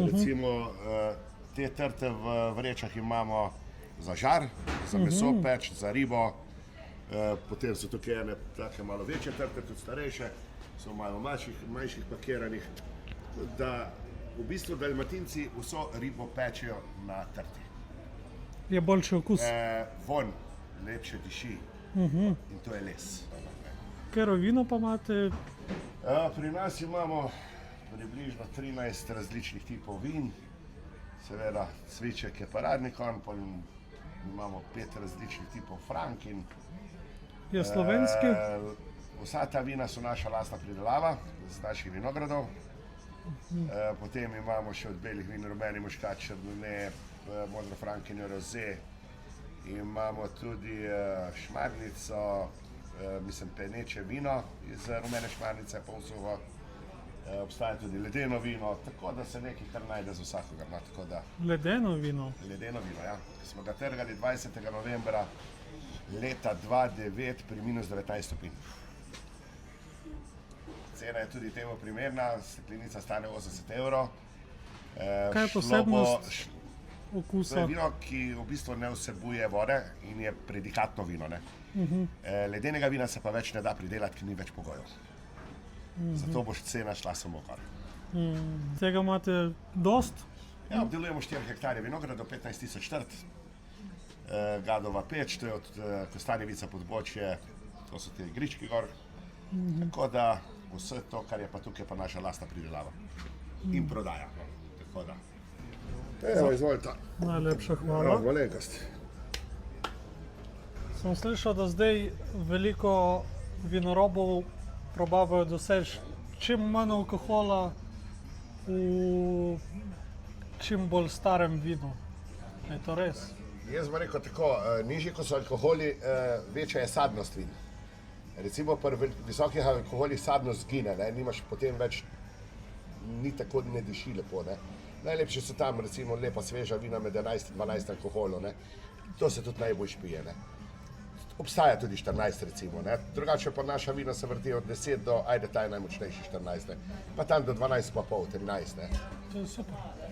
Recimo te trte v vrečah imamo za žar, za meso peč, za ribo, potem so tukaj ene take malo večje trte, tudi starejše, so malo manjših pakiranih, da v bistvu dalmatinci vso ribo pečejo na trti. Je boljši okus. Vonj lepše diši in to je les. Katero vino pa imate? Pri nas imamo približno 13 različnih tipov vin, seveda cviček je paradni konj, potem imamo 5 različnih tipov frankin. Je slovenski? Vsa ta vina so naša lastna pridelava z naših vinogradov. Potem imamo še od belih vin rumeni muškat, chardonnay, modro frankinjo, rosé. Imamo tudi šmarnico, mislim peneče vino iz rumene šmarnice, polsuho. Obstaja tudi ledeno vino, tako da se nekaj kar najde za vsakogar. Ledeno vino? Ledeno vino, ja. Smo ga trgali 20. novembra leta 2009 pri -19 stopinj. Cena je tudi temu primerna, steklenica stane 80 evrov. Kaj je posebnost okusa? To je vino, ki v bistvu ne vsebuje vode in je predikatno vino. Ledenega vina se pa več ne da pridelati, ker ni več pogojev. Zato boš cena šla samo gor. Tega imate dost? Ja, obdelujemo 4 hektarje vinogradov, 15 tisoč trt. Gadova peč, to je od Kostanjevica Podbočje, to so te igrički gor. Tako da vse to, kar je pa tukaj, pa naša lastna pridelava in prodaja. Tako da. Evo, izvolite. Najlepša hvala. Malenkost. Sem slišal, da zdaj veliko vinorobov probavajo doseči čim manj alkohola v čim bolj starem vinu. Je to res? Jaz bom rekel tako, nižji kot so alkoholi, večja je sadnost vin. Recimo pri visokih alkoholih sadnost zgine, nimaš potem več, ni tako, ne diši lepo. Najlepše so tam recimo lepa sveža vina med 11 in 12 alkoholov. To se tudi najbolj pije. Obstaja tudi 14 recimo. Drugače pa naša vina se vrti od 10 do, ajde ta je najmočnejši 14. Pa tam do 12 pa pol, 13. To je super.